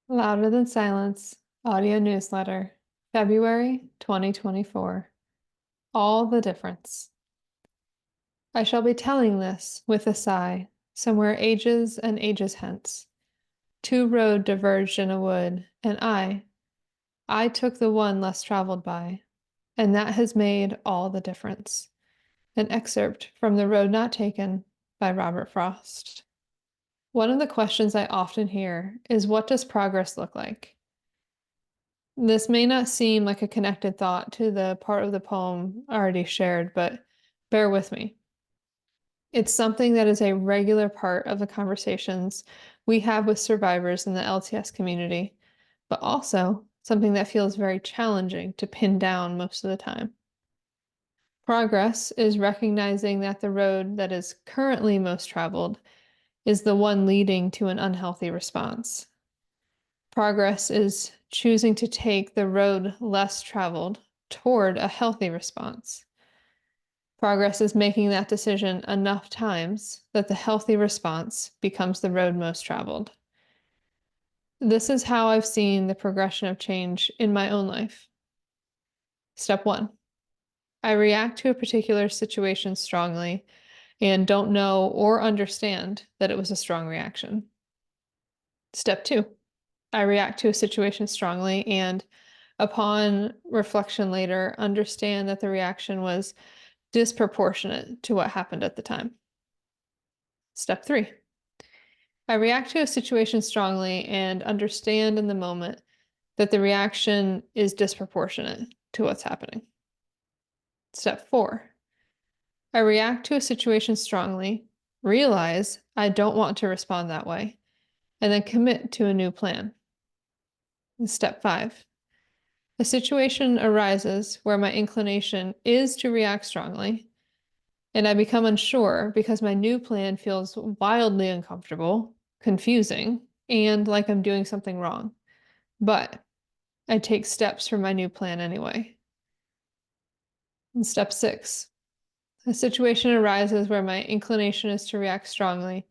Louder Than Silence audio newsletter, February 2024. All the difference. I shall be telling this with a sigh, somewhere ages and ages hence. Two road diverged in a wood, and I took the one less traveled by, and that has made all the difference. An excerpt from The Road Not Taken by Robert Frost. One of the questions I often hear is, what does progress look like? This may not seem like a connected thought to the part of the poem already shared, but bear with me. It's something that is a regular part of the conversations we have with survivors in the LTS community, but also something that feels very challenging to pin down most of the time. Progress is recognizing that the road that is currently most traveled is the one leading to an unhealthy response. Progress is choosing to take the road less traveled toward a healthy response. Progress is making that decision enough times that the healthy response becomes the road most traveled. This is how I've seen the progression of change in my own life. Step 1. I react to a particular situation strongly and don't know or understand that it was a strong reaction. Step 2. I react to a situation strongly and, upon reflection later, understand that the reaction was disproportionate to what happened at the time. Step 3. I react to a situation strongly and understand in the moment that the reaction is disproportionate to what's happening. Step 4. I react to a situation strongly, realize I don't want to respond that way, and then commit to a new plan. And step 5. A situation arises where my inclination is to react strongly, and I become unsure because my new plan feels wildly uncomfortable, confusing, and like I'm doing something wrong. But I take steps for my new plan anyway. And step 6. A situation arises where my inclination is to react strongly,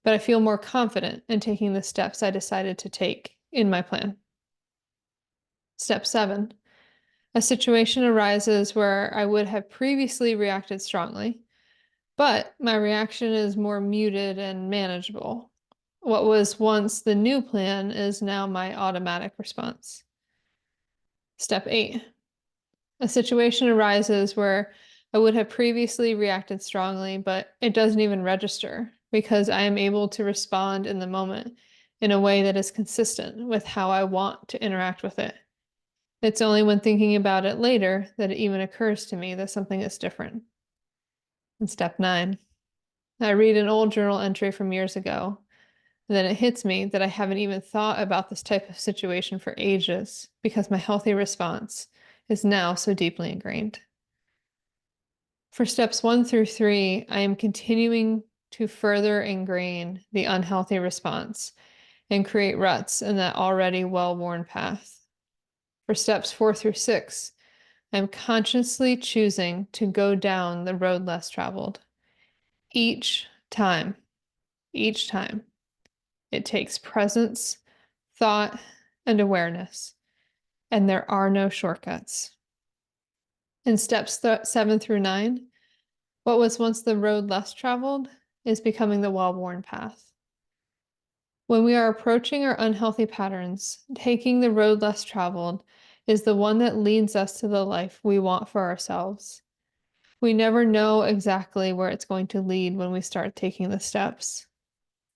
but I feel more confident in taking the steps I decided to take in my plan. Step 7. A situation arises where I would have previously reacted strongly, but my reaction is more muted and manageable. What was once the new plan is now my automatic response. Step 8. A situation arises where I would have previously reacted strongly, but it doesn't even register because I am able to respond in the moment in a way that is consistent with how I want to interact with it. It's only when thinking about it later that it even occurs to me that something is different. And step 9. I read an old journal entry from years ago, and then it hits me that I haven't even thought about this type of situation for ages because my healthy response is now so deeply ingrained. For steps 1 through 3, I am continuing to further ingrain the unhealthy response and create ruts in that already well-worn path. For steps 4 through 6, I'm consciously choosing to go down the road less traveled. Each time, it takes presence, thought, and awareness, and there are no shortcuts. In steps 7 through 9, what was once the road less traveled is becoming the well-worn path. When we are approaching our unhealthy patterns, taking the road less traveled is the one that leads us to the life we want for ourselves. We never know exactly where it's going to lead when we start taking the steps.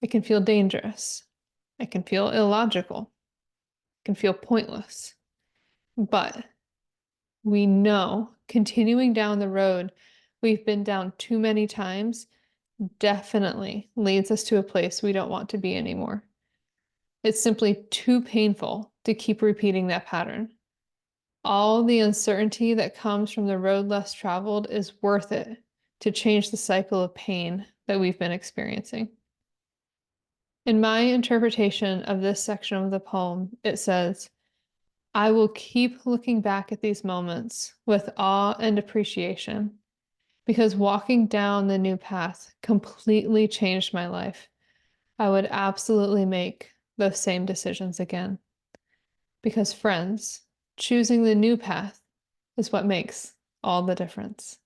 It can feel dangerous. It can feel illogical. It can feel pointless. But we know continuing down the road we've been down too many times definitely leads us to a place we don't want to be anymore. It's simply too painful to keep repeating that pattern. All the uncertainty that comes from the road less traveled is worth it to change the cycle of pain that we've been experiencing. In my interpretation of this section of the poem, it says, I will keep looking back at these moments with awe and appreciation because walking down the new path completely changed my life. I would absolutely make those same decisions again. Because, friends, choosing the new path is what makes all the difference.